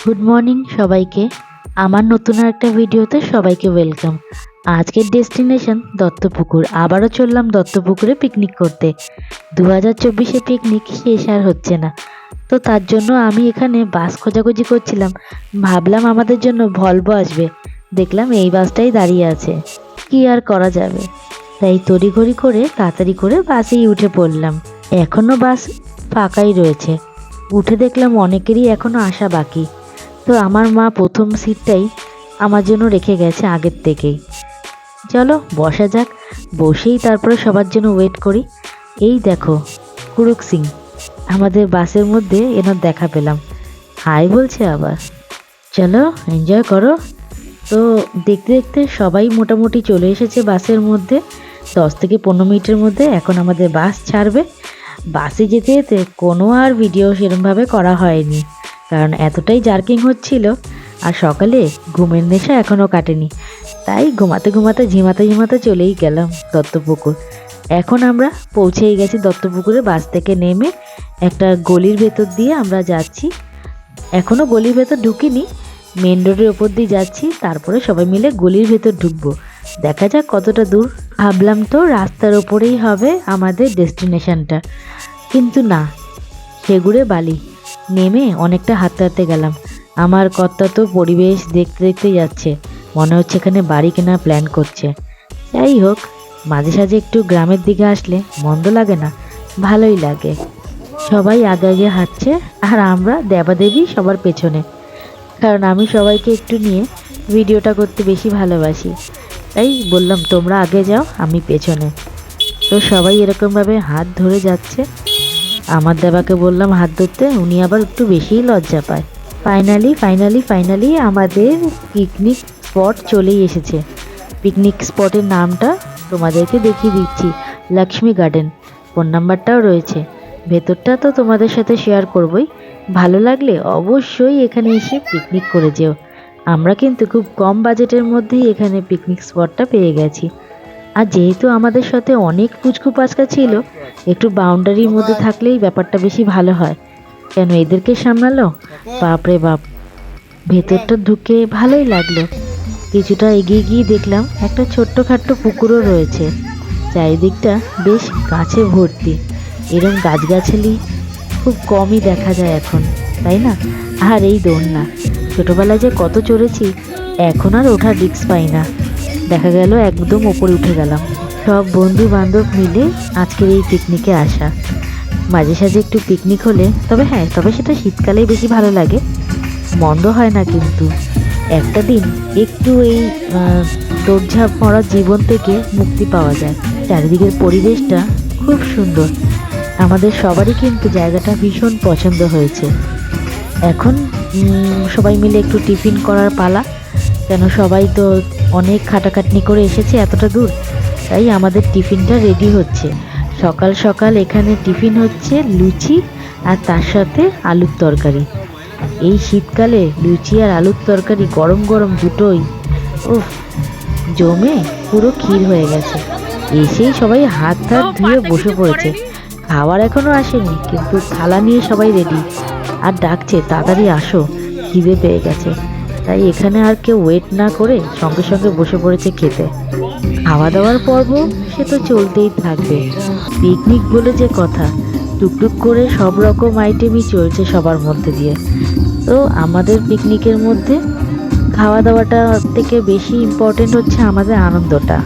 Good morning সবাইকে। আমার নতুন একটা ভিডিওতে সবাইকে ওয়েলকাম। আজকের ডেস্টিনেশন দত্তপুকুর। আবারও চললাম দত্তপুকুরে পিকনিক করতে। 2024-এ পিকনিক শেষ আর হচ্ছে না, তো তার জন্য আমি এখানে বাস খোঁজাখুঁজি করছিলাম। ভাবলাম আমাদের জন্য ভলভো আসবে, দেখলাম এই বাসটাই দাঁড়িয়ে আছে, কি আর করা যাবে। তাই তড়িঘড়ি করে তাড়াতাড়ি করে বাসেই উঠে পড়লাম। এখনও বাস ফাঁকাই রয়েছে। উঠে দেখলাম অনেকেরই এখনও আসা বাকি। তো আমার মা প্রথম সিটটাই আমার জন্য রেখে গেছে আগের থেকেই। চলো বসা যাক, বসেই তারপরে সবার জন্য ওয়েট করি। এই দেখো কুরুক সিং আমাদের বাসের মধ্যে এনার দেখা পেলাম, হাই বলছে আবার। চলো এনজয় করো। তো দেখতে দেখতে সবাই মোটামুটি চলে এসেছে বাসের মধ্যে। 10 থেকে 15 মিনিটের মধ্যে এখন আমাদের বাস ছাড়বে। বাসে যেতে যেতে কোনো আর ভিডিও সেরকমভাবে করা হয়নি, কারণ এতটাই জার্কিং হচ্ছিল। আর সকালে ঘুমের নেশা এখনও কাটেনি, তাই ঘুমাতে ঘুমাতে ঝিমাতে ঝিমাতে চলেই গেলাম দত্তপুকুর। এখন আমরা পৌঁছেই গেছি দত্তপুকুরে। বাস থেকে নেমে একটা গলির ভেতর দিয়ে আমরা যাচ্ছি। এখনও গলির ভেতর ঢুকিনি, মেন রোডের ওপর দিয়ে যাচ্ছি, তারপরে সবাই মিলে গলির ভেতর ঢুকবো। দেখা যাক কতটা দূর। ভাবলাম তো রাস্তার ওপরেই হবে আমাদের ডেস্টিনেশনটা, কিন্তু না, সেগুড়ে বালি। নেমে অনেকটা হাঁটতে হাঁটতে গেলাম। আমার কর্তা তো পরিবেশ দেখতে দেখতে যাচ্ছে, মনে হচ্ছে এখানে বাড়ি কেনার প্ল্যান করছে। যাই হোক, মাঝে সাঝে একটু গ্রামের দিকে আসলে মন্দ লাগে না, ভালোই লাগে। সবাই আগে আগে হাঁটছে আর আমরা দেবাদেবী সবার পেছনে, কারণ আমি সবাইকে একটু নিয়ে ভিডিওটা করতে বেশি ভালোবাসি। তাই বললাম তোমরা আগে যাও, আমি পেছনে। তো সবাই এরকমভাবে হাত ধরে যাচ্ছে। আমার দেবাকে বললাম হাত ধরতে, উনি আবার একটু বেশিই লজ্জা পায়। ফাইনালি আমাদের পিকনিক স্পট চলেই এসেছে। পিকনিক স্পটের নামটা তোমাদেরকে দেখিয়ে দিচ্ছি, লক্ষ্মী গার্ডেন। ফোন নাম্বারটাও রয়েছে, ভেতরটা তো তোমাদের সাথে শেয়ার করবই। ভালো লাগলে অবশ্যই এখানে এসে পিকনিক করে যেও। আমরা কিন্তু খুব কম বাজেটের মধ্যেই এখানে পিকনিক স্পটটা পেয়ে গেছি। আর যেহেতু আমাদের সাথে অনেক পুচকু পাচকা ছিল, একটু বাউন্ডারির মধ্যে থাকলেই ব্যাপারটা বেশি ভালো হয়। কেন এদেরকে সামলালো, বাপরে বাপ। ভেতরটা ঢুকে ভালোই লাগলো। কিছুটা এগিয়ে গিয়ে দেখলাম একটা ছোট্টখাট্ট পুকুরও রয়েছে। চারিদিকটা বেশ গাছে ভর্তি। এরম গাছগাছালি খুব কমই দেখা যায় এখন, তাই না? আর এই দোলনা, ছোটবেলায় যে কত চড়েছি, এখন আর ওঠার রিস্ক পাই না। দেখা গেল একদম ওপরে উঠে গেলাম। সব বন্ধু বান্ধব মিলে আজকের এই পিকনিকে আসা। মাঝে সাঝে একটু পিকনিক হলে, তবে সেটা শীতকালেই বেশি ভালো লাগে, মন্দ হয় না কিন্তু। একটা দিন একটু এই দৌড়ঝাঁপ মরা জীবন থেকে মুক্তি পাওয়া যায়। চারিদিকের পরিবেশটা খুব সুন্দর। আমাদের সবারই কিন্তু জায়গাটা ভীষণ পছন্দ হয়েছে। এখন সবাই মিলে একটু টিফিন করার পালা, কেন সবাই তো অনেক খাটাখাটনি করে এসেছে এতটা দূর, তাই আমাদের টিফিনটা রেডি হচ্ছে। সকাল সকাল এখানে টিফিন হচ্ছে লুচি আর তার সাথে আলুর তরকারি। এই শীতকালে লুচি আর আলুর তরকারি গরম গরম দুটোই উফ, জমে পুরো ক্ষীর হয়ে গেছে। এসেই সবাই হাত হাত ধুয়ে বসে পড়েছে। খাবার এখনো আসেনি, কিন্তু থালা নিয়ে সবাই রেডি আর ডাকছে তাড়াতাড়ি আসো, খিদে পেয়ে গেছে। তাই এখানে আর কেউ ওয়েট না করে সঙ্গে সঙ্গে বসে পড়েছে খেতে। খাওয়া দাওয়ার পর্ব সে তো চলতেই থাকবে, পিকনিক বলে যে কথা, টুকটুক করে সব রকম আইটেমই চলছে সবার মধ্যে দিয়ে। তো আমাদের পিকনিকের মধ্যে খাওয়া দাওয়াটা থেকে বেশি ইম্পর্টেন্ট হচ্ছে আমাদের আনন্দটা।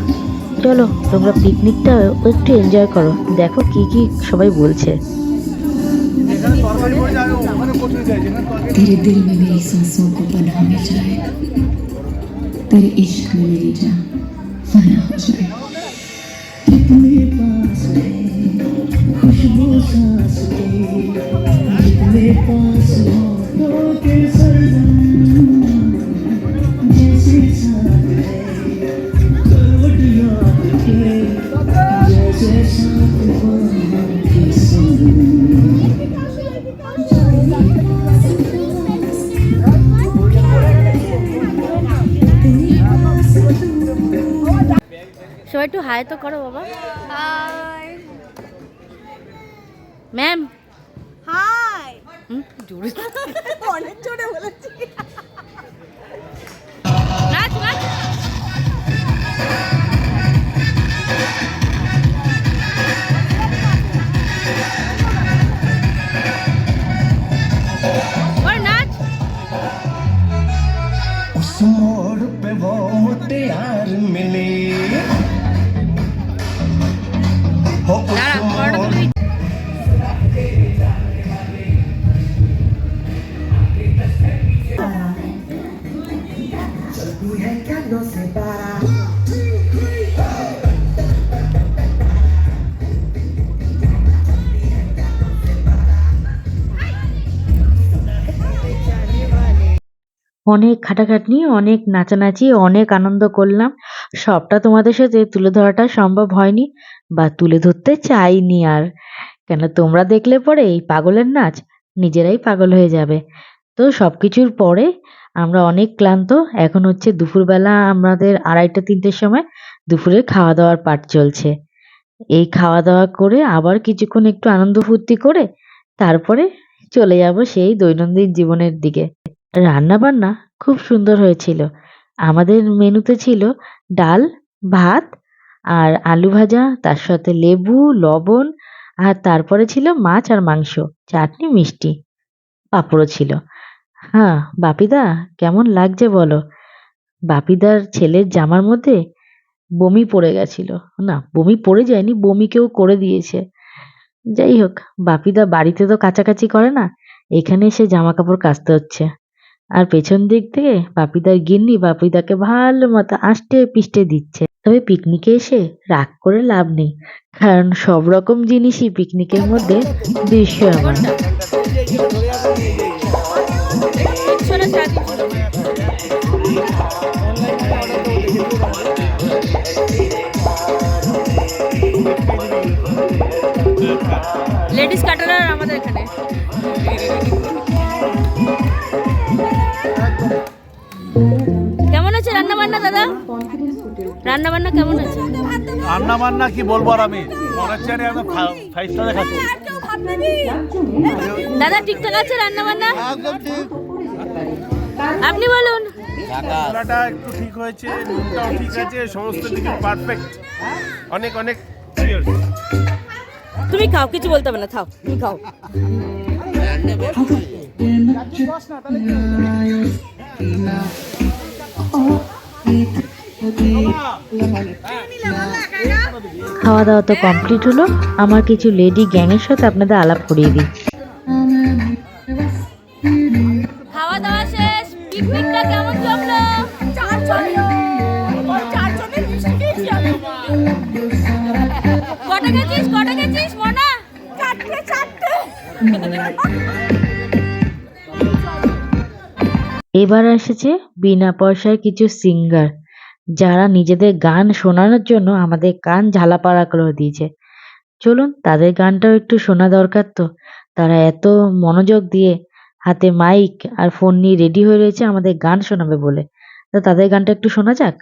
চলো তোমরা পিকনিকটা একটু এনজয় করো, দেখো কি কি সবাই বলছে। तेरे दिल में मेरी सांसों को पनाह मिल जाए, तेरे इश्क में मेरी जान फना हो जाए। कितने पास है खुशबू सांस की, कितने पास हो के सरगम, जैसे साथ है करवट याद के, जैसे साथ बाहों के संग। সবাই একটু হাই তো করো বাবা। হাই ম্যাম হাই জোরে অনেক জোরে বলেছি। অনেক খাটাখাটনি, অনেক নাচানাচি, অনেক আনন্দ করলাম। সবটা তোমাদের সাথে তুলে ধরাটা সম্ভব হয়নি বা তুলে ধরতে চাইনি আর। কেন তোমরা দেখলে পরে এই পাগলের নাচ নিজেরাই পাগল হয়ে যাবে। তো সবকিছুর পরে আমরা অনেক ক্লান্ত। এখন হচ্ছে দুপুরবেলা, আমাদের 2:30-3টের সময় দুপুরের খাওয়া দাওয়ার পাট চলছে। এই খাওয়া দাওয়া করে আবার কিছুক্ষণ একটু আনন্দ ফুর্তি করে তারপরে চলে যাব সেই দৈনন্দিন জীবনের দিকে। রান্না বান্না খুব সুন্দর হয়েছিল। আমাদের মেনুতে ছিল ডাল, ভাত আর আলু ভাজা, তার সাথে লেবু, লবণ, আর তারপরে ছিল মাছ আর মাংস, চাটনি, মিষ্টি, পাঁপড়ও ছিল। হ্যাঁ, বাপিদা কেমন লাগছে বলো? বাপিদার ছেলের জামার মধ্যে বমি পড়ে গেছিল। না, বমি পড়ে যায়নি, বমি কেউ করে দিয়েছে। যাই হোক, বাপিদা বাড়িতে তো কাচাকাচি করে না, এখানে এসে জামা কাপড় কাচতে হচ্ছে। আর পেছন দিক থেকে বাপিদার গিন্নি বাপিদাকে ভালো মতো আষ্টে পিষ্টে দিচ্ছে। তবে পিকনিকে এসে রাগ করে লাভ নেই, কারণ সব রকম জিনিসই পিকনিকের মধ্যে দৃশ্যমান। লেডিস কাটার আমাদের এখানে কেমন আছে রান্না বান্না দাদা? রান্না বান্না কেমন আছে? রান্না বান্না কি বলবো আর আমি মনে হচ্ছে একদম 5 স্টারে খাচ্ছি। দাদা ঠিকঠাক আছে রান্না বান্না? একদম ঠিক। আপনি বলুন। রান্নাটা একটু ঠিক হয়েছে, নুনটাও ঠিক আছে, সমস্ত দিকে পারফেক্ট। অনেক অনেক চিয়ার্স। তুমি খাও, কিছু বলতে হবে না, খাও, তুমি খাও। খাওয়া দাওয়া তো কমপ্লিট হলো। আমার কিছু লেডি গ্যাংয়ের সাথে আপনাদের আলাপ করিয়ে দিই। খাওয়া দাওয়া শেষ, পিকনিকটা কেমন জমলো? কটা গেছিস মনা? চারটে। এবার এসেছে বিনা পয়সার কিছু সিঙ্গার, যারা নিজেদের গান শোনানোর জন্য আমাদের কান ঝালাপালা করে দিয়েছে। চলুন তাদের গানটাও একটু শোনা দরকার। তো তারা এত মনোযোগ দিয়ে হাতে মাইক আর ফোন নিয়ে রেডি হয়ে রয়েছে আমাদের গান শোনাবে বলে। তো তাদের গানটা একটু শোনা যাক।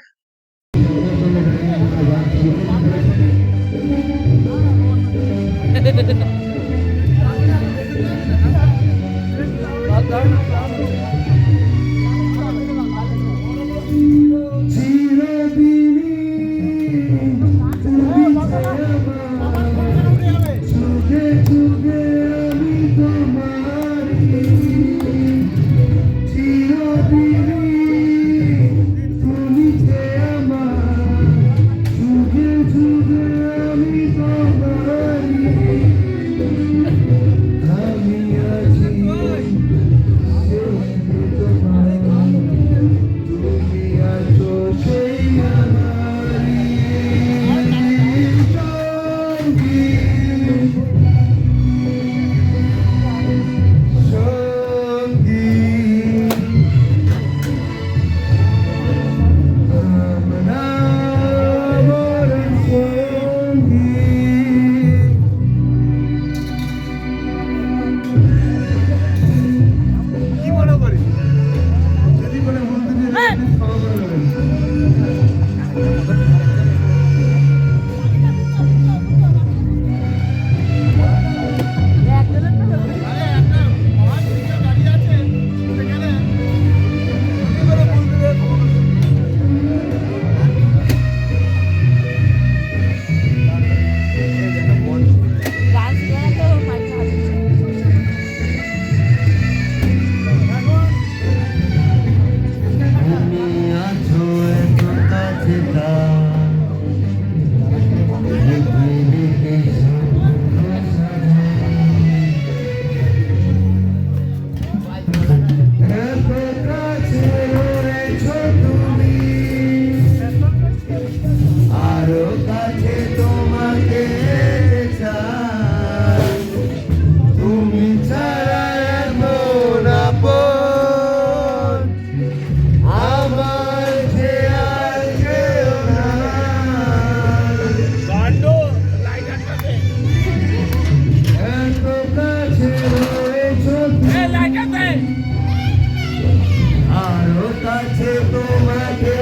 কাছে তোমাকে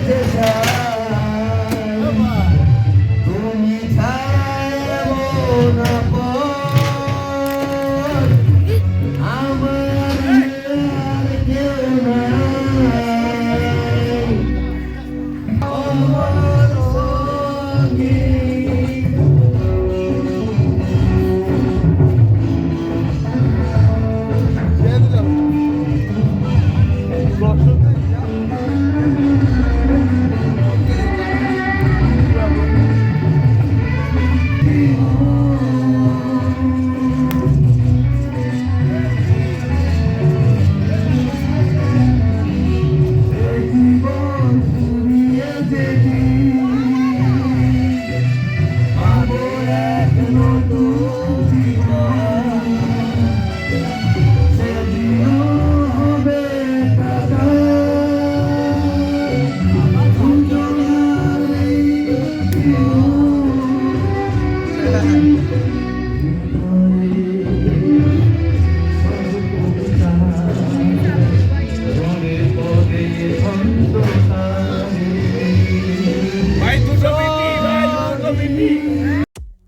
যে চাই, তুমি ছাড়া মন আপন, আমার আর কেউ নাই, আমার সঙ্গী।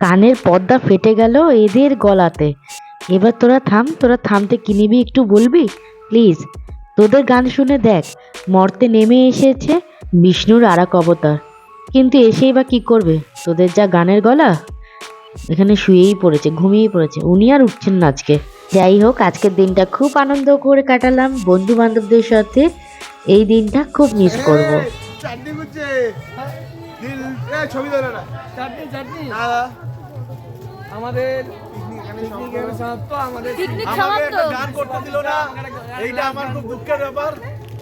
কানের পর্দা ফেটে গেল এদের গলাতে। এবার তোরা থাম, তোরা থামতে কি নিবি একটু বলবি প্লিজ। তোদের গান শুনে দেখ, মর্তে নেমে এসেছে বিষ্ণুর আরেক অবতার, কিন্তু এসেই বা কি করবে? তোদের যা গানের গলা, এখানে শুয়েই পড়েছে, ঘুমিয়েই পড়েছে, উনি আর উঠছেন না আজকে। যাই হোক, আজকের দিনটা খুব আনন্দ করে কাটালাম বন্ধু বান্ধবদের সাথে। এই দিনটা খুব মিস করব। চাটনি করছে ছবি ধরে না চাটনি চাটনি আমাদের পিকনিকের সমাপ্ত আমাদের পিকনিক আমাদের সমাপ্ত। একটা গান করতে দিল না, এইটা আমার খুব দুঃখের ব্যাপার।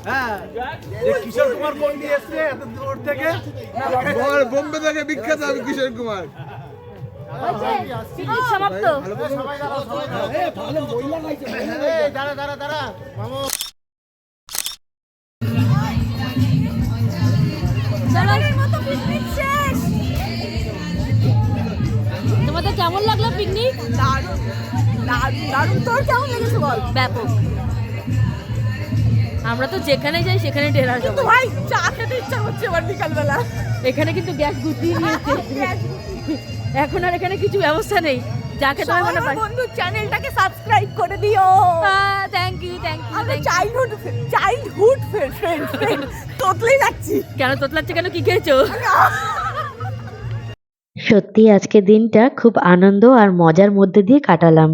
হ্যাঁ, যে কিশোর কুমার কোন নিয়ে এসছে এত দূর থেকে, বোম্বে থেকে বিখ্যাত আমি কিশোর কুমার। পিকনিক সমাপ্ত। দাঁড়া দাঁড়া দাঁড়া মামু। পিকনিক শেষ। তোমাদের কেমন লাগলো পিকনিক? দারুণ দারুণ দারুণ। তোর কেমন লেগেছে বল? ব্যাপক। আমরা তো যেখানে যাই সেখানে টেরার যাবো। ভাই চা খেতে ইচ্ছা করছে এবার বিকালবেলা। এখানে কিন্তু গ্যাস গুটিয়ে নিয়েছে। এখন আর এখানে কিছু ব্যবস্থা নেই, যাকে তোমার মনে পারে। বন্ধু চ্যানেলটাকে সাবস্ক্রাইব করে দিও। Thank you thank you. আমরা চাইল্ডহুড ফ্রেন্ড তোতলাই যাচ্ছি। কেন তোতলাচ্ছে কেন? কি খেয়েছো? সত্যি আজকের দিনটা খুব আনন্দ আর মজার মধ্যে দিয়ে কাটালাম।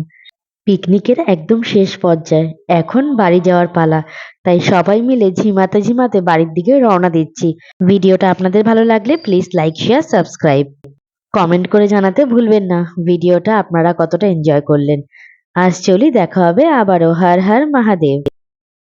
পিকনিকের একদম শেষ পর্যায়ে, এখন বাড়ি যাওয়ার পালা। তাই সবাই মিলে ঝিমাতে ঝিমাতে বাড়ির দিকে রওনা দিচ্ছি। ভিডিওটা আপনাদের ভালো লাগলে please like, share, subscribe, comment করে জানাতে ভুলবেন না ভিডিওটা আপনারা কতটা এনজয় করলেন। আজ চলি, দেখা হবে আবারও। হর হর মহাদেব।